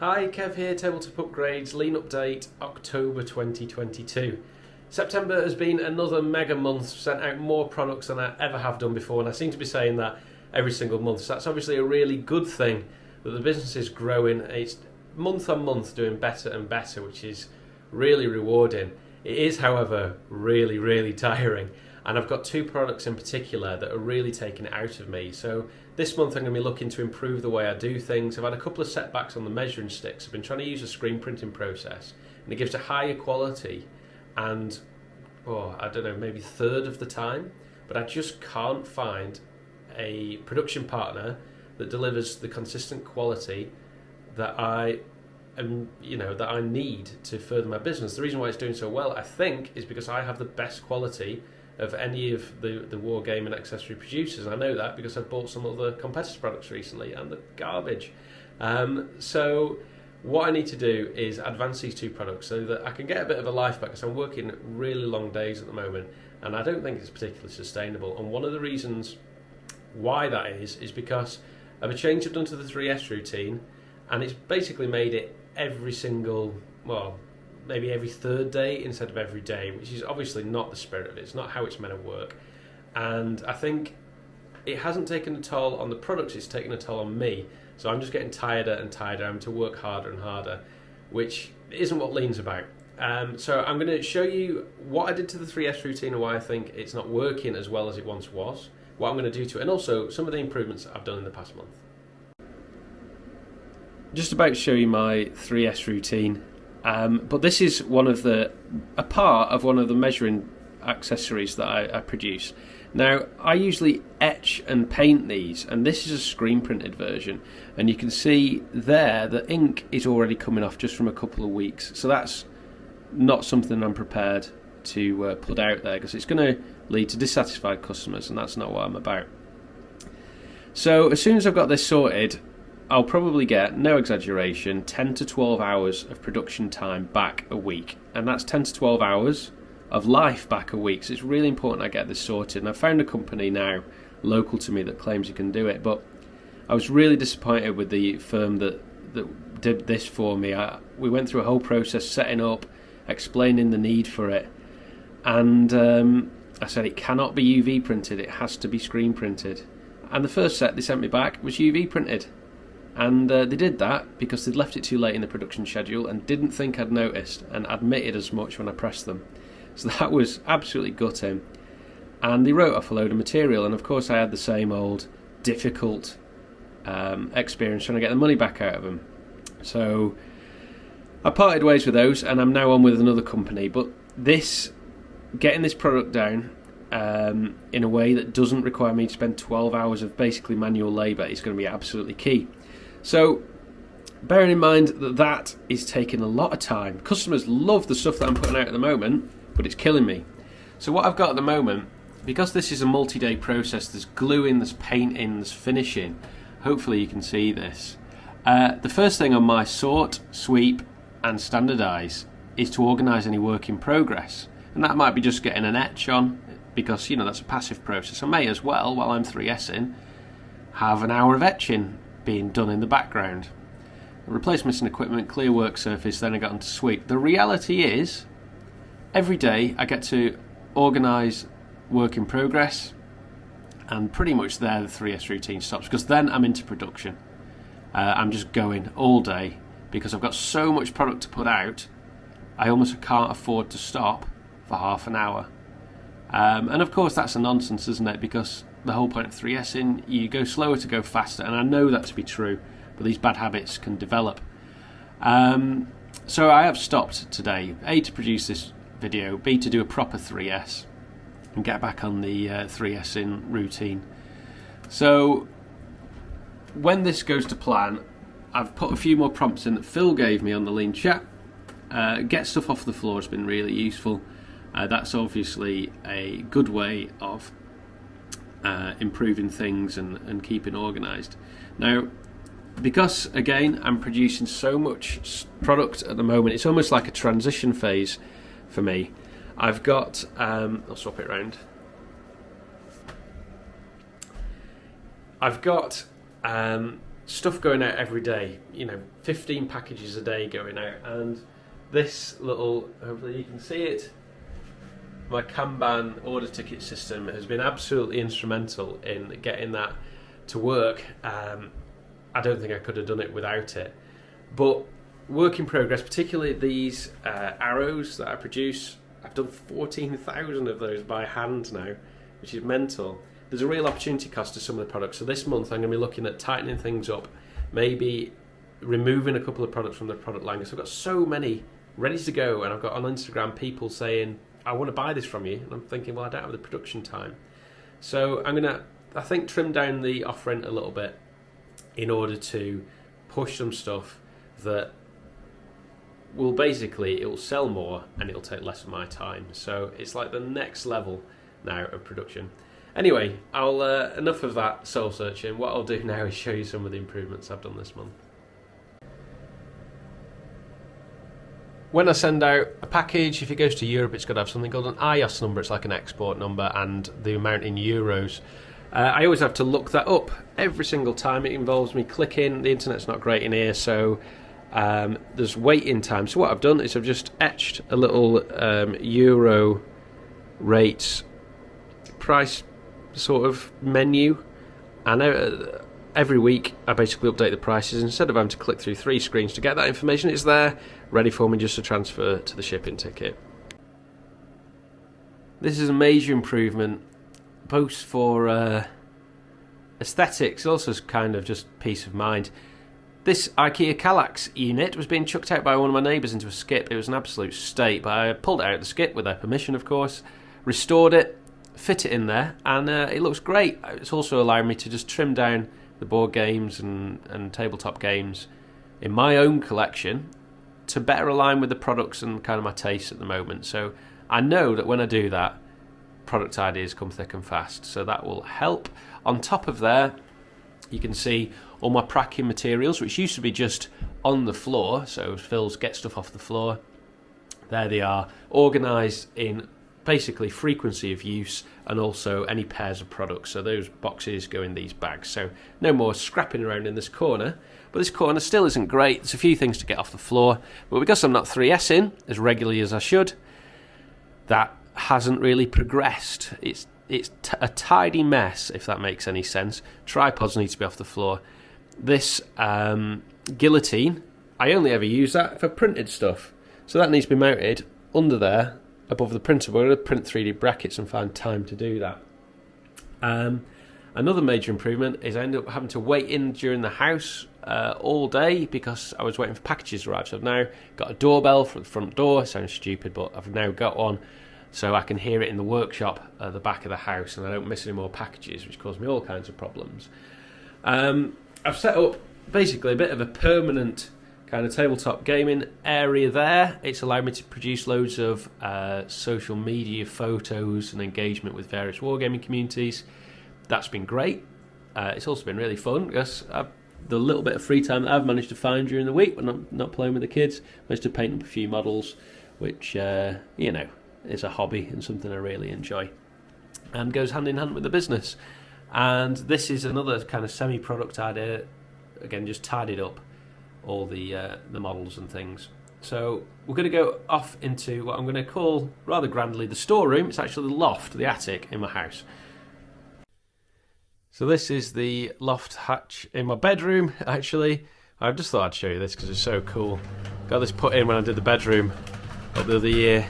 Hi, Kev here, Tabletop Upgrades, Lean Update, October 2022. September has been another mega month, sent out more products than I ever have done before, and I seem to be saying that every single month. So that's obviously a really good thing, that the business is growing. It's month on month doing better and better, which is really rewarding. It is, however, really tiring. And I've got two products in particular that are really taking it out of me. So this month I'm going to be looking to improve the way I do things. I've had a couple of setbacks on the measuring sticks. I've been trying to use a screen printing process, and it gives a higher quality and, I don't know, maybe a third of the time. But I just can't find a production partner that delivers the consistent quality that I need to further my business. The reason why it's doing so well, I think, is because I have the best quality of any of the war game and accessory producers. I know that because I've bought some other competitor products recently and they're garbage. So what I need to do is advance these two products so that I can get a bit of a life back, because I'm working really long days at the moment and I don't think it's particularly sustainable. And one of the reasons why that is because of a change I've done to the 3S routine, and it's basically made it every single, maybe every third day instead of every day, which is obviously not the spirit of it. It's not how it's meant to work. And I think it hasn't taken a toll on the products, it's taken a toll on me. So I'm just getting tireder and tireder. I'm to work harder and harder, which isn't what Lean's about. So I'm going to show you what I did to the 3S routine and why I think it's not working as well as it once was, what I'm going to do to it, and also some of the improvements I've done in the past month. Just about to show you my 3S routine. But this is a part of one of the measuring accessories that I produce. Now, I usually etch and paint these, and this is a screen printed version, and you can see there the ink is already coming off just from a couple of weeks. So that's not something I'm prepared to put out there, because it's going to lead to dissatisfied customers, and that's not what I'm about. So as soon as I've got this sorted, I'll probably get, no exaggeration, 10 to 12 hours of production time back a week. And that's 10 to 12 hours of life back a week. So it's really important I get this sorted. And I've found a company now local to me that claims you can do it. But I was really disappointed with the firm that did this for me. We went through a whole process setting up, explaining the need for it. And I said it cannot be UV printed. It has to be screen printed. And the first set they sent me back was UV printed. And they did that because they'd left it too late in the production schedule and didn't think I'd noticed, and admitted as much when I pressed them. So that was absolutely gutting. And they wrote off a load of material, and of course I had the same old difficult experience trying to get the money back out of them. So I parted ways with those, and I'm now on with another company. But getting this product down in a way that doesn't require me to spend 12 hours of basically manual labour is going to be absolutely key. So, bearing in mind that is taking a lot of time. Customers love the stuff that I'm putting out at the moment, but it's killing me. So what I've got at the moment, because this is a multi-day process, there's gluing, there's painting, there's finishing. Hopefully you can see this. The first thing on my sort, sweep and standardise is to organise any work in progress. And that might be just getting an etch on, because that's a passive process. I may as well, while I'm 3S'ing, have an hour of etching being done in the background. Replace missing equipment, clear work surface, then I got onto sweep. The reality is, every day I get to organise work in progress, and pretty much there the 3S routine stops, because then I'm into production. I'm just going all day, because I've got so much product to put out, I almost can't afford to stop for half an hour. And of course that's a nonsense, isn't it? Because the whole point of 3S'ing, you go slower to go faster, and I know that to be true, but these bad habits can develop. So I have stopped today, A, to produce this video, B, to do a proper 3S and get back on the 3S'ing routine. So when this goes to plan, I've put a few more prompts in that Phil gave me on the Lean chat. Get stuff off the floor has been really useful. That's obviously a good way of improving things and keeping organised. Now, because again I'm producing so much product at the moment, it's almost like a transition phase for me. I've got, I'll swap it around. I've got stuff going out every day, 15 packages a day going out, and this little, hopefully you can see it, my Kanban order ticket system has been absolutely instrumental in getting that to work. I don't think I could have done it without it. But work in progress, particularly these arrows that I produce, I've done 14,000 of those by hand now, which is mental. There's a real opportunity cost to some of the products. So this month I'm going to be looking at tightening things up, maybe removing a couple of products from the product line. So I've got so many ready to go, and I've got on Instagram people saying, I want to buy this from you. And I'm thinking, well, I don't have the production time. So I'm going to, I think, trim down the offering a little bit in order to push some stuff that will basically, it will sell more and it'll take less of my time. So it's like the next level now of production. Anyway, I'll enough of that soul searching. What I'll do now is show you some of the improvements I've done this month. When I send out a package, if it goes to Europe, it's got to have something called an IOS number. It's like an export number and the amount in euros. I always have to look that up every single time. It involves me clicking. The internet's not great in here, so there's waiting time. So what I've done is I've just etched a little euro rates price sort of menu, and every week I basically update the prices. Instead of having to click through 3 screens to get that information, it's there ready for me just to transfer to the shipping ticket. This is a major improvement, both for aesthetics, also kind of just peace of mind. This IKEA Kallax unit was being chucked out by one of my neighbours into a skip. It was an absolute state, but I pulled it out of the skip with their permission, of course, restored it, fit it in there, and it looks great. It's also allowing me to just trim down the board games and tabletop games in my own collection to better align with the products and kind of my tastes at the moment. So I know that when I do that, product ideas come thick and fast, so that will help. On top of there, you can see all my pracking materials, which used to be just on the floor, so Phil's get stuff off the floor. There they are, organised in basically frequency of use and also any pairs of products. So those boxes go in these bags, so no more scrapping around in this corner. But this corner still isn't great. There's a few things to get off the floor, but because I'm not 3Sing as regularly as I should, that hasn't really progressed. It's a tidy mess, if that makes any sense. Tripods need to be off the floor. This guillotine, I only ever use that for printed stuff, so that needs to be mounted under there above the printer. We're going to print 3D brackets and find time to do that. Another major improvement is I ended up having to wait in during the house all day because I was waiting for packages to arrive. So I've now got a doorbell for the front door. It sounds stupid, but I've now got one so I can hear it in the workshop at the back of the house, and I don't miss any more packages, which cause me all kinds of problems. I've set up basically a bit of a permanent kind of tabletop gaming area there. It's allowed me to produce loads of social media photos and engagement with various wargaming communities. That's been great. It's also been really fun because the little bit of free time that I've managed to find during the week when I'm not playing with the kids, managed to paint up a few models, which is a hobby and something I really enjoy, and goes hand in hand with the business. And this is another kind of semi-product idea. Again, just tidied up all the models and things. So we're going to go off into what I'm going to call, rather grandly, the storeroom. It's actually the loft, the attic in my house. So this is the loft hatch in my bedroom, actually. I just thought I'd show you this because it's so cool. Got this put in when I did the bedroom up the other year.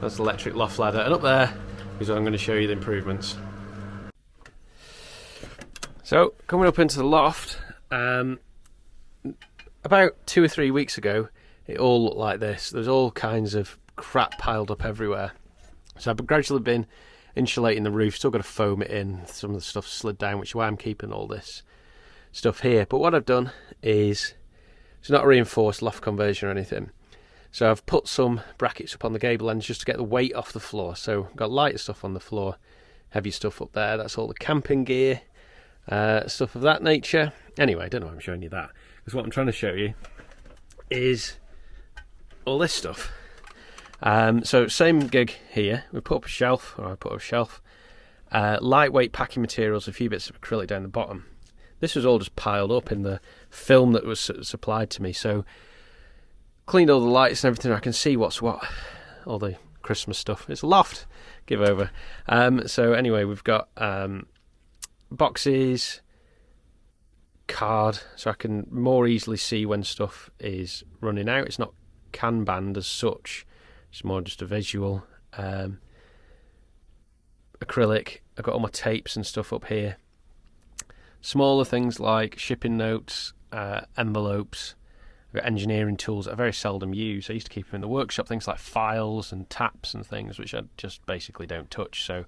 That's the electric loft ladder. And up there is where I'm going to show you the improvements. So, coming up into the loft, about 2 or 3 weeks ago, it all looked like this. There's all kinds of crap piled up everywhere. So I've gradually been insulating the roof, still got to foam it in. Some of the stuff slid down, which is why I'm keeping all this stuff here. But what I've done is, it's not a reinforced loft conversion or anything. So I've put some brackets up on the gable ends just to get the weight off the floor. So I've got lighter stuff on the floor, heavy stuff up there. That's all the camping gear, stuff of that nature. Anyway, I don't know why I'm showing you that, because what I'm trying to show you is all this stuff. So same gig here. We put up a shelf, or I put up a shelf, lightweight packing materials, a few bits of acrylic down the bottom. this was all just piled up in the film that was supplied to me. So cleaned all the lights and everything. I can see what's what, all the Christmas stuff. It's Loft give over. So anyway, we've got boxes, card, so I can more easily see when stuff is running out. It's not Kanban as such, it's more just a visual. Acrylic, I've got all my tapes and stuff up here. Smaller things like shipping notes, envelopes. I've got engineering tools that I very seldom use. I used to keep them in the workshop, things like files and taps and things, which I just basically don't touch. So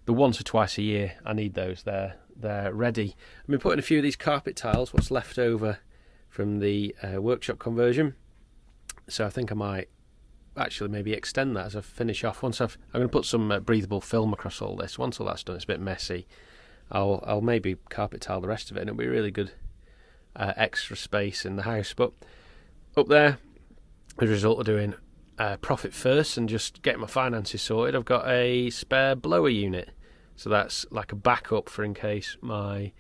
the once or twice a year I need those. They're ready. I've been putting a few of these carpet tiles, what's left over from the workshop conversion. So I think I might actually maybe extend that as I finish off. I'm going to put some breathable film across all this. Once all that's done, it's a bit messy. I'll maybe carpet tile the rest of it, and it'll be really good extra space in the house. But up there, as a result of doing profit first and just getting my finances sorted, I've got a spare blower unit. So that's like a backup for in case my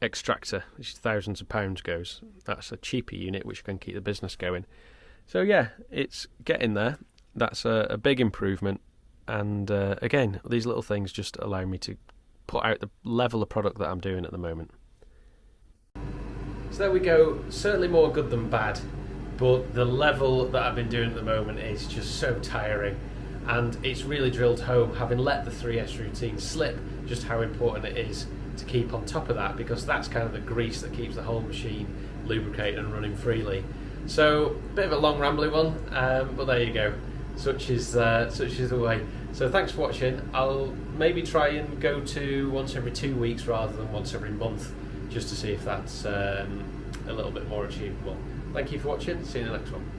extractor, which is thousands of pounds, goes. That's a cheaper unit which can keep the business going. So yeah, it's getting there. That's a big improvement. And again, these little things just allow me to put out the level of product that I'm doing at the moment. So there we go. Certainly more good than bad, but the level that I've been doing at the moment is just so tiring, and it's really drilled home, having let the 3S routine slip, just how important it is to keep on top of that, because that's kind of the grease that keeps the whole machine lubricated and running freely. So a bit of a long rambling one, but there you go. Such is the way. So thanks for watching. I'll maybe try and go to once every 2 weeks rather than once every month, just to see if that's a little bit more achievable. Thank you for watching. See you in the next one.